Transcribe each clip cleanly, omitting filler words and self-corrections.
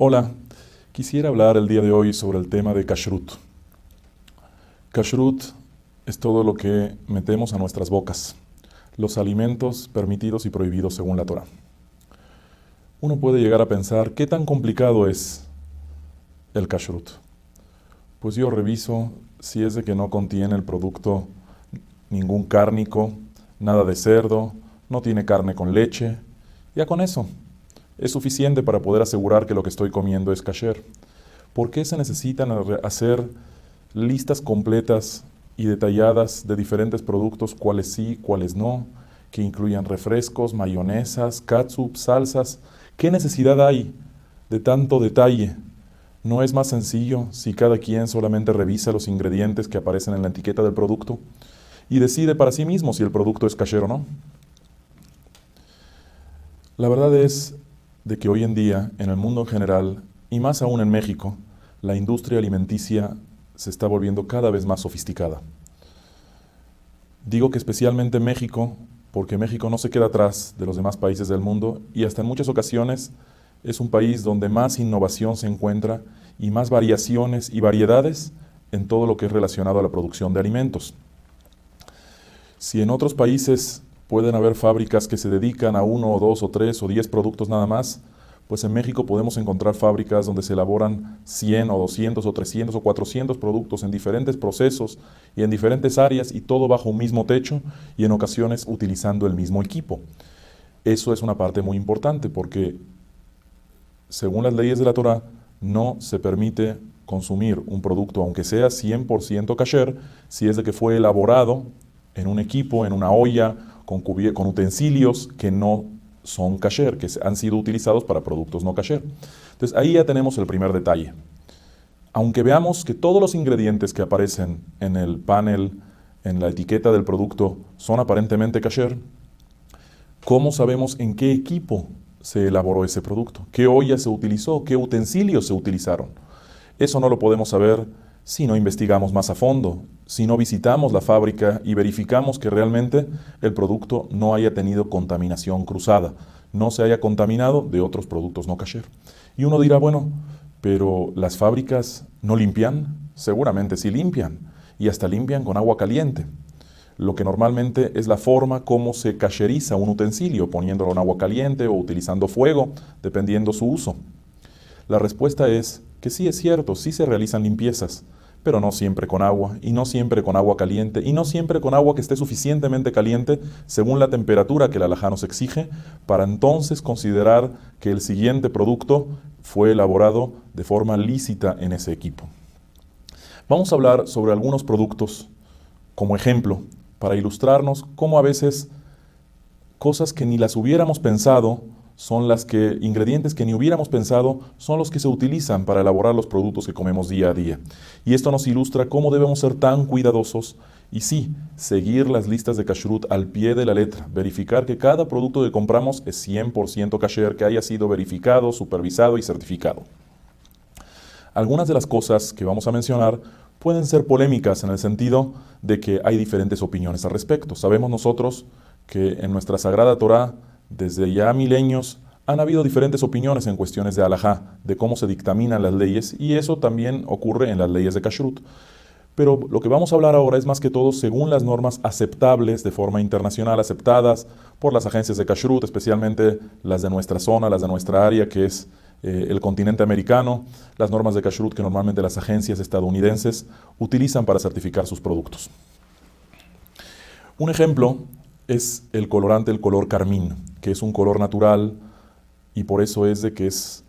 Hola, quisiera hablar el día de hoy sobre el tema de kashrut. Kashrut es todo lo que metemos a nuestras bocas, los alimentos permitidos y prohibidos según la Torá. Uno puede llegar a pensar, ¿qué tan complicado es el kashrut? Pues yo reviso si es de que no contiene el producto ningún cárnico, nada de cerdo, no tiene carne con leche. Ya con eso es suficiente para poder asegurar que lo que estoy comiendo es kasher. ¿Por qué se necesitan hacer listas completas y detalladas de diferentes productos, cuáles sí, cuáles no, que incluyan refrescos, mayonesas, catsup, salsas? ¿Qué necesidad hay de tanto detalle? ¿No es más sencillo si cada quien solamente revisa los ingredientes que aparecen en la etiqueta del producto y decide para sí mismo si el producto es kasher o no? La verdad es de que hoy en día, en el mundo en general, y más aún en México, la industria alimenticia se está volviendo cada vez más sofisticada. Digo que especialmente en México, porque México no se queda atrás de los demás países del mundo y hasta en muchas ocasiones es un país donde más innovación se encuentra y más variaciones y variedades en todo lo que es relacionado a la producción de alimentos. Si en otros países pueden haber fábricas que se dedican a uno o dos o tres o 10 productos nada más, pues en México podemos encontrar fábricas donde se elaboran 100 o 200 o 300 o 400 productos en diferentes procesos y en diferentes áreas y todo bajo un mismo techo y en ocasiones utilizando el mismo equipo. Eso es una parte muy importante porque según las leyes de la Torá no se permite consumir un producto aunque sea 100% kasher si es de que fue elaborado en un equipo, en una olla, con utensilios que no son kasher, que han sido utilizados para productos no kasher. Entonces ahí ya tenemos el primer detalle. Aunque veamos que todos los ingredientes que aparecen en el panel, en la etiqueta del producto, son aparentemente kasher, ¿cómo sabemos en qué equipo se elaboró ese producto? ¿Qué olla se utilizó? ¿Qué utensilios se utilizaron? Eso no lo podemos saber si no investigamos más a fondo, si no visitamos la fábrica y verificamos que realmente el producto no haya tenido contaminación cruzada, no se haya contaminado de otros productos no kasher. Y uno dirá, bueno, pero las fábricas no limpian, seguramente sí limpian, y hasta limpian con agua caliente. Lo que normalmente es la forma como se kasheriza un utensilio, poniéndolo en agua caliente o utilizando fuego, dependiendo su uso. La respuesta es que sí es cierto, sí se realizan limpiezas, pero no siempre con agua, y no siempre con agua caliente, y no siempre con agua que esté suficientemente caliente según la temperatura que el halajá nos exige, para entonces considerar que el siguiente producto fue elaborado de forma lícita en ese equipo. Vamos a hablar sobre algunos productos como ejemplo, para ilustrarnos cómo a veces cosas que ni las hubiéramos pensado son ingredientes que ni hubiéramos pensado son los que se utilizan para elaborar los productos que comemos día a día. Y esto nos ilustra cómo debemos ser tan cuidadosos y sí, seguir las listas de kashrut al pie de la letra, verificar que cada producto que compramos es 100% kasher, que haya sido verificado, supervisado y certificado. Algunas de las cosas que vamos a mencionar pueden ser polémicas en el sentido de que hay diferentes opiniones al respecto. Sabemos nosotros que en nuestra Sagrada Torá, desde ya milenios, han habido diferentes opiniones en cuestiones de halajá, de cómo se dictaminan las leyes, y eso también ocurre en las leyes de kashrut. Pero lo que vamos a hablar ahora es más que todo según las normas aceptables de forma internacional, aceptadas por las agencias de kashrut, especialmente las de nuestra zona, las de nuestra área, que es el continente americano, las normas de kashrut que normalmente las agencias estadounidenses utilizan para certificar sus productos. Un ejemplo es el colorante, el color carmín, que es un color natural y por eso es de que es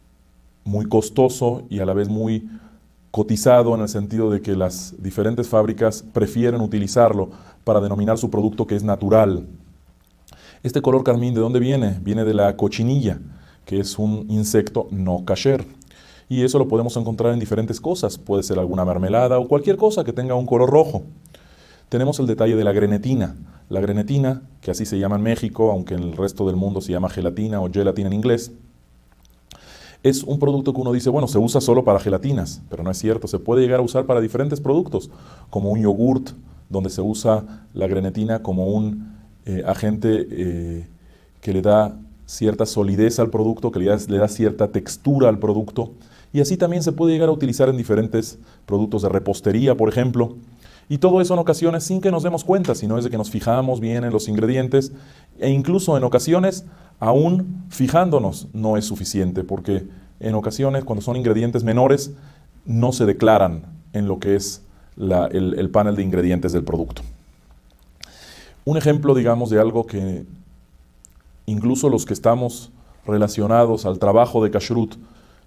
muy costoso y a la vez muy cotizado en el sentido de que las diferentes fábricas prefieren utilizarlo para denominar su producto que es natural. Este color carmín, ¿de dónde viene? Viene de la cochinilla, que es un insecto no kasher. Y eso lo podemos encontrar en diferentes cosas. Puede ser alguna mermelada o cualquier cosa que tenga un color rojo. Tenemos el detalle de la grenetina. La grenetina, que así se llama en México, aunque en el resto del mundo se llama gelatina o gelatina en inglés, es un producto que uno dice, bueno, se usa solo para gelatinas, pero no es cierto. Se puede llegar a usar para diferentes productos, como un yogurt, donde se usa la grenetina como un agente que le da cierta solidez al producto, que le da cierta textura al producto. Y así también se puede llegar a utilizar en diferentes productos de repostería, por ejemplo. Y todo eso en ocasiones sin que nos demos cuenta, sino es de que nos fijamos bien en los ingredientes e incluso en ocasiones, aún fijándonos, no es suficiente, porque en ocasiones, cuando son ingredientes menores, no se declaran en lo que es el panel de ingredientes del producto. Un ejemplo, digamos, de algo que incluso los que estamos relacionados al trabajo de kashrut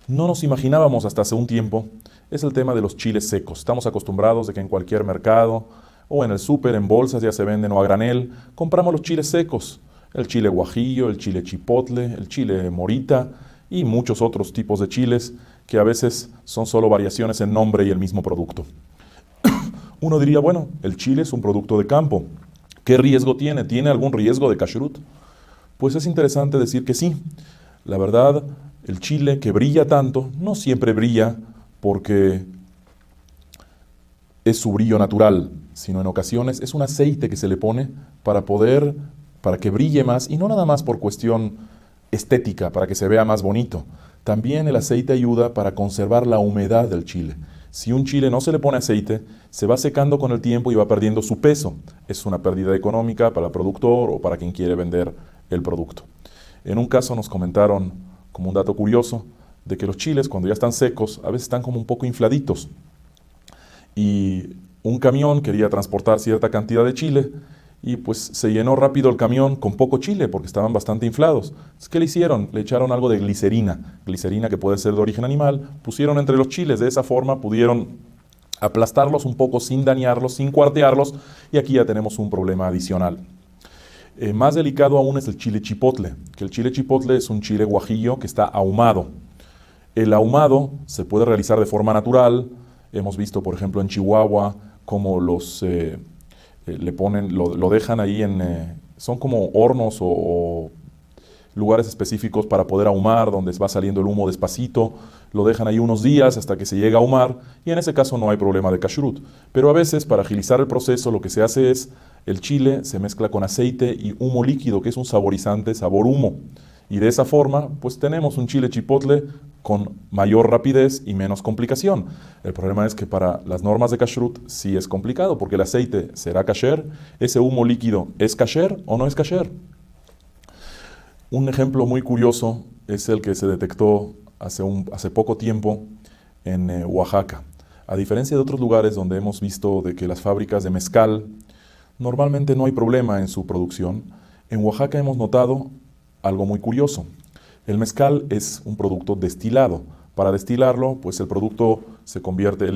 no nos imaginábamos hasta hace un tiempo, es el tema de los chiles secos. Estamos acostumbrados de que en cualquier mercado o en el súper, en bolsas ya se venden o a granel, compramos los chiles secos, el chile guajillo, el chile chipotle, el chile morita y muchos otros tipos de chiles que a veces son solo variaciones en nombre y el mismo producto. Uno diría, bueno, el chile es un producto de campo. ¿Qué riesgo tiene? ¿Tiene algún riesgo de kashrut? Pues es interesante decir que sí. La verdad, el chile que brilla tanto, no siempre brilla porque es su brillo natural, sino en ocasiones es un aceite que se le pone para que brille más, y no nada más por cuestión estética, para que se vea más bonito. También el aceite ayuda para conservar la humedad del chile. Si un chile no se le pone aceite, se va secando con el tiempo y va perdiendo su peso. Es una pérdida económica para el productor o para quien quiere vender el producto. En un caso nos comentaron, como un dato curioso, de que los chiles cuando ya están secos a veces están como un poco infladitos. Y un camión quería transportar cierta cantidad de chile y pues se llenó rápido el camión con poco chile porque estaban bastante inflados. Entonces, ¿qué le hicieron? Le echaron algo de glicerina que puede ser de origen animal, pusieron entre los chiles, de esa forma pudieron aplastarlos un poco sin dañarlos, sin cuartearlos, y aquí ya tenemos un problema adicional. Más delicado aún es el chile chipotle, que el chile chipotle es un chile guajillo que está ahumado. El ahumado se puede realizar de forma natural. Hemos visto, por ejemplo, en Chihuahua, cómo le ponen, lo dejan ahí son como hornos o lugares específicos para poder ahumar, donde va saliendo el humo despacito, lo dejan ahí unos días hasta que se llega a ahumar, y en ese caso no hay problema de kashrut. Pero a veces, para agilizar el proceso, lo que se hace es, el chile se mezcla con aceite y humo líquido, que es un saborizante, sabor humo. Y de esa forma, pues tenemos un chile chipotle con mayor rapidez y menos complicación. El problema es que para las normas de kashrut sí es complicado, porque el aceite será kasher, ese humo líquido ¿es kasher o no es kasher? Un ejemplo muy curioso es el que se detectó hace poco tiempo en Oaxaca. A diferencia de otros lugares donde hemos visto de que las fábricas de mezcal normalmente no hay problema en su producción, en Oaxaca hemos notado algo muy curioso. El mezcal es un producto destilado. Para destilarlo, pues el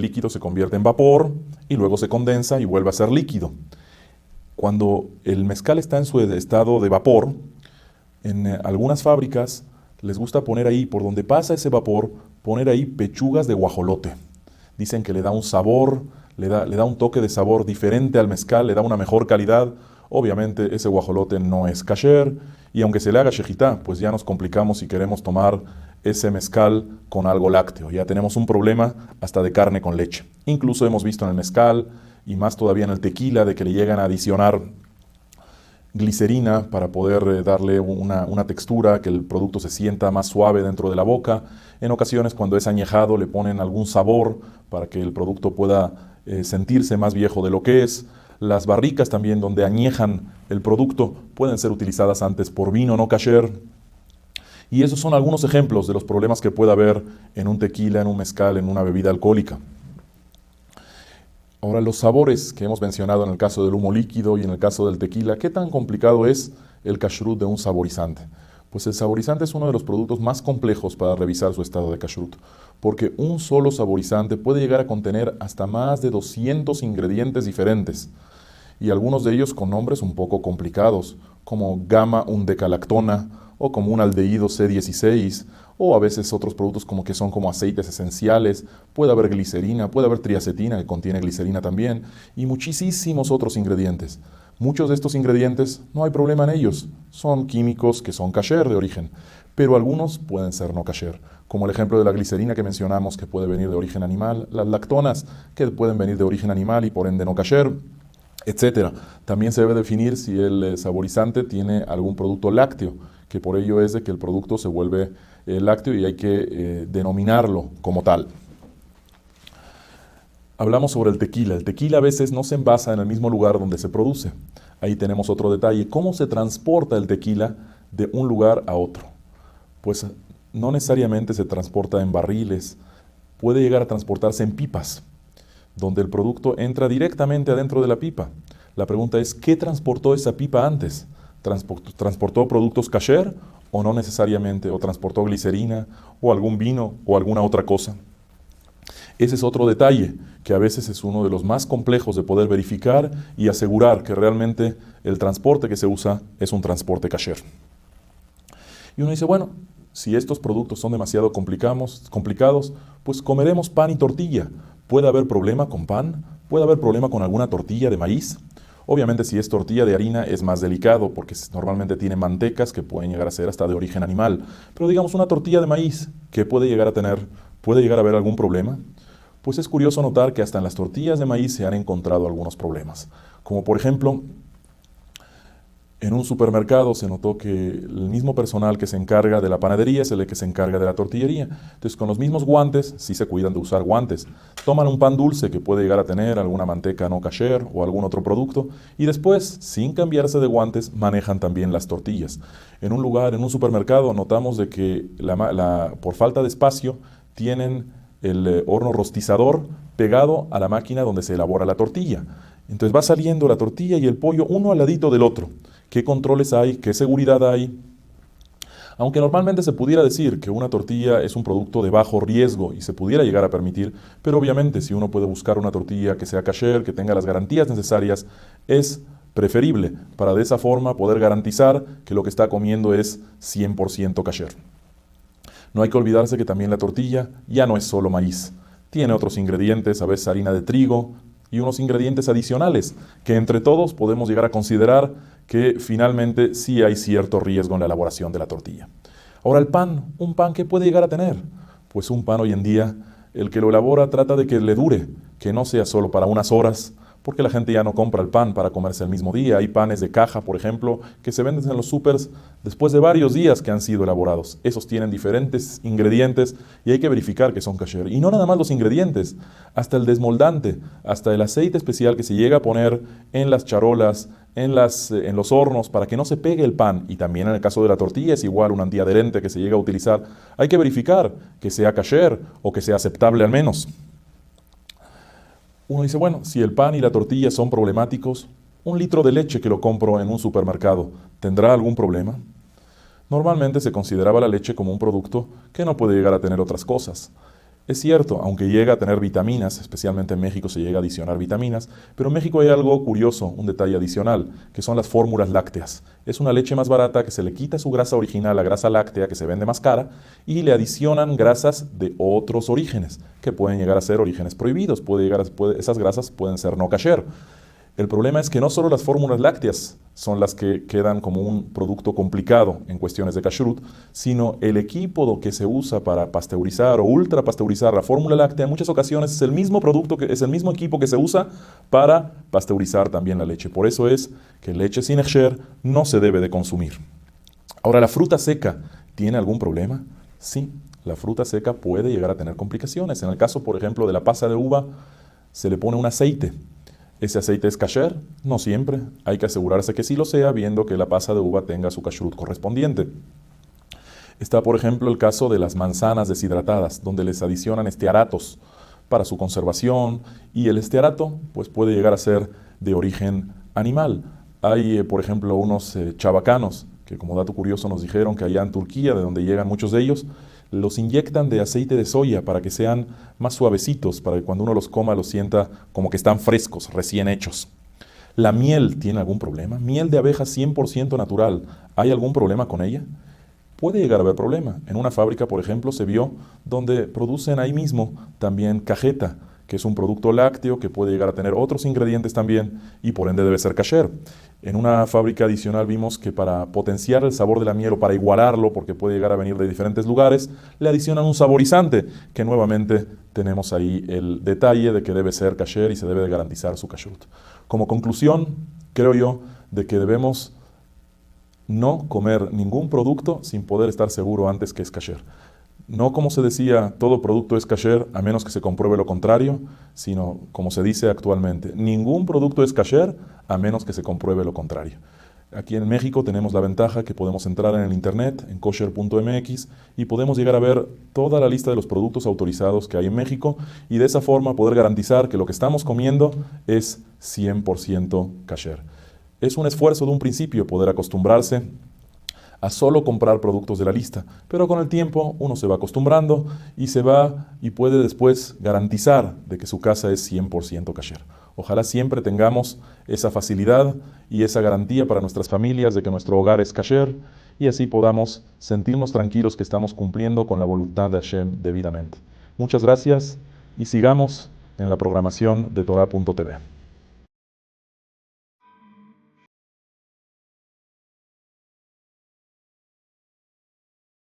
líquido se convierte en vapor y luego se condensa y vuelve a ser líquido. Cuando el mezcal está en su estado de vapor, en algunas fábricas les gusta poner ahí, por donde pasa ese vapor, poner ahí pechugas de guajolote. Dicen que le da un sabor, le da un toque de sabor diferente al mezcal, le da una mejor calidad. Obviamente ese guajolote no es kasher, y aunque se le haga shejitá, pues ya nos complicamos si queremos tomar ese mezcal con algo lácteo. Ya tenemos un problema hasta de carne con leche. Incluso hemos visto en el mezcal, y más todavía en el tequila, de que le llegan a adicionar glicerina para poder darle una textura, que el producto se sienta más suave dentro de la boca. En ocasiones, cuando es añejado, le ponen algún sabor para que el producto pueda sentirse más viejo de lo que es. Las barricas también, donde añejan el producto, pueden ser utilizadas antes por vino no kasher. Y esos son algunos ejemplos de los problemas que puede haber en un tequila, en un mezcal, en una bebida alcohólica. Ahora, los sabores que hemos mencionado en el caso del humo líquido y en el caso del tequila, ¿qué tan complicado es el kashrut de un saborizante? Pues el saborizante es uno de los productos más complejos para revisar su estado de kashrut, porque un solo saborizante puede llegar a contener hasta más de 200 ingredientes diferentes, y algunos de ellos con nombres un poco complicados, como gamma-undecalactona, o como un aldehído C16, o a veces otros productos que son como aceites esenciales. Puede haber glicerina, puede haber triacetina, que contiene glicerina también, y muchísimos otros ingredientes. Muchos de estos ingredientes no hay problema en ellos, son químicos que son kasher de origen, pero algunos pueden ser no kasher, como el ejemplo de la glicerina que mencionamos, que puede venir de origen animal, las lactonas, que pueden venir de origen animal y por ende no kasher, etc. También se debe definir si el saborizante tiene algún producto lácteo, que por ello es de que el producto se vuelve lácteo y hay que denominarlo como tal. Hablamos sobre el tequila. El tequila a veces no se envasa en el mismo lugar donde se produce. Ahí tenemos otro detalle. ¿Cómo se transporta el tequila de un lugar a otro? Pues no necesariamente se transporta en barriles, puede llegar a transportarse en pipas, donde el producto entra directamente adentro de la pipa. La pregunta es, ¿qué transportó esa pipa antes? ¿Transportó productos kasher o no necesariamente? ¿O transportó glicerina o algún vino o alguna otra cosa? Ese es otro detalle que a veces es uno de los más complejos de poder verificar y asegurar que realmente el transporte que se usa es un transporte kasher. Y uno dice, bueno, si estos productos son demasiado complicados, pues comeremos pan y tortilla. ¿Puede haber problema con pan? ¿Puede haber problema con alguna tortilla de maíz? Obviamente si es tortilla de harina es más delicado porque normalmente tiene mantecas que pueden llegar a ser hasta de origen animal. Pero digamos una tortilla de maíz, ¿qué puede llegar a haber algún problema? Pues es curioso notar que hasta en las tortillas de maíz se han encontrado algunos problemas. Como por ejemplo, en un supermercado se notó que el mismo personal que se encarga de la panadería es el que se encarga de la tortillería. Entonces con los mismos guantes, sí se cuidan de usar guantes, toman un pan dulce que puede llegar a tener alguna manteca no kasher o algún otro producto y después, sin cambiarse de guantes, manejan también las tortillas. En un supermercado notamos de que por falta de espacio tienen el horno rostizador pegado a la máquina donde se elabora la tortilla. Entonces va saliendo la tortilla y el pollo uno al ladito del otro. ¿Qué controles hay? ¿Qué seguridad hay? Aunque normalmente se pudiera decir que una tortilla es un producto de bajo riesgo y se pudiera llegar a permitir, pero obviamente si uno puede buscar una tortilla que sea kasher, que tenga las garantías necesarias, es preferible para de esa forma poder garantizar que lo que está comiendo es 100% kasher. No hay que olvidarse que también la tortilla ya no es solo maíz. Tiene otros ingredientes, a veces harina de trigo y unos ingredientes adicionales que entre todos podemos llegar a considerar que finalmente sí hay cierto riesgo en la elaboración de la tortilla. Ahora el pan, ¿un pan qué puede llegar a tener? Pues un pan hoy en día, el que lo elabora trata de que le dure, que no sea solo para unas horas, porque la gente ya no compra el pan para comerse el mismo día. Hay panes de caja, por ejemplo, que se venden en los súpers después de varios días que han sido elaborados. Esos tienen diferentes ingredientes y hay que verificar que son kasher. Y no nada más los ingredientes, hasta el desmoldante, hasta el aceite especial que se llega a poner en las charolas, en los hornos, para que no se pegue el pan. Y también en el caso de la tortilla es igual, un antiadherente que se llega a utilizar. Hay que verificar que sea kasher o que sea aceptable al menos. Uno dice, bueno, si el pan y la tortilla son problemáticos, un litro de leche que lo compro en un supermercado, ¿tendrá algún problema? Normalmente se consideraba la leche como un producto que no puede llegar a tener otras cosas. Es cierto, aunque llega a tener vitaminas, especialmente en México se llega a adicionar vitaminas, pero en México hay algo curioso, un detalle adicional, que son las fórmulas lácteas. Es una leche más barata que se le quita su grasa original, la grasa láctea, que se vende más cara, y le adicionan grasas de otros orígenes, que pueden llegar a ser orígenes prohibidos, esas grasas pueden ser no kasher. El problema es que no solo las fórmulas lácteas son las que quedan como un producto complicado en cuestiones de kashrut, sino el equipo que se usa para pasteurizar o ultrapasteurizar la fórmula láctea en muchas ocasiones es el mismo equipo que se usa para pasteurizar también la leche. Por eso es que leche sin hechsher no se debe de consumir. Ahora, ¿la fruta seca tiene algún problema? Sí, la fruta seca puede llegar a tener complicaciones. En el caso, por ejemplo, de la pasa de uva, se le pone un aceite. ¿Ese aceite es kasher? No siempre. Hay que asegurarse que sí lo sea, viendo que la pasa de uva tenga su kashrut correspondiente. Está, por ejemplo, el caso de las manzanas deshidratadas, donde les adicionan estearatos para su conservación, y el estearato pues, puede llegar a ser de origen animal. Hay, por ejemplo, unos chabacanos, que como dato curioso nos dijeron que allá en Turquía, de donde llegan muchos de ellos, los inyectan de aceite de soya para que sean más suavecitos, para que cuando uno los coma los sienta como que están frescos, recién hechos. ¿La miel tiene algún problema? Miel de abeja 100% natural. ¿Hay algún problema con ella? Puede llegar a haber problema. En una fábrica, por ejemplo, se vio donde producen ahí mismo también cajeta, que es un producto lácteo que puede llegar a tener otros ingredientes también y por ende debe ser kasher. En una fábrica adicional vimos que para potenciar el sabor de la miel o para igualarlo, porque puede llegar a venir de diferentes lugares, le adicionan un saborizante, que nuevamente tenemos ahí el detalle de que debe ser kasher y se debe de garantizar su kashrut. Como conclusión, creo yo de que debemos no comer ningún producto sin poder estar seguro antes que es kasher. No como se decía, todo producto es kasher a menos que se compruebe lo contrario, sino como se dice actualmente, ningún producto es kasher a menos que se compruebe lo contrario. Aquí en México tenemos la ventaja que podemos entrar en el internet, en kosher.mx, y podemos llegar a ver toda la lista de los productos autorizados que hay en México y de esa forma poder garantizar que lo que estamos comiendo es 100% kasher. Es un esfuerzo de un principio poder acostumbrarse a solo comprar productos de la lista, pero con el tiempo uno se va acostumbrando y se va y puede después garantizar de que su casa es 100% kasher. Ojalá siempre tengamos esa facilidad y esa garantía para nuestras familias de que nuestro hogar es kasher y así podamos sentirnos tranquilos que estamos cumpliendo con la voluntad de Hashem debidamente. Muchas gracias y sigamos en la programación de Torah.tv.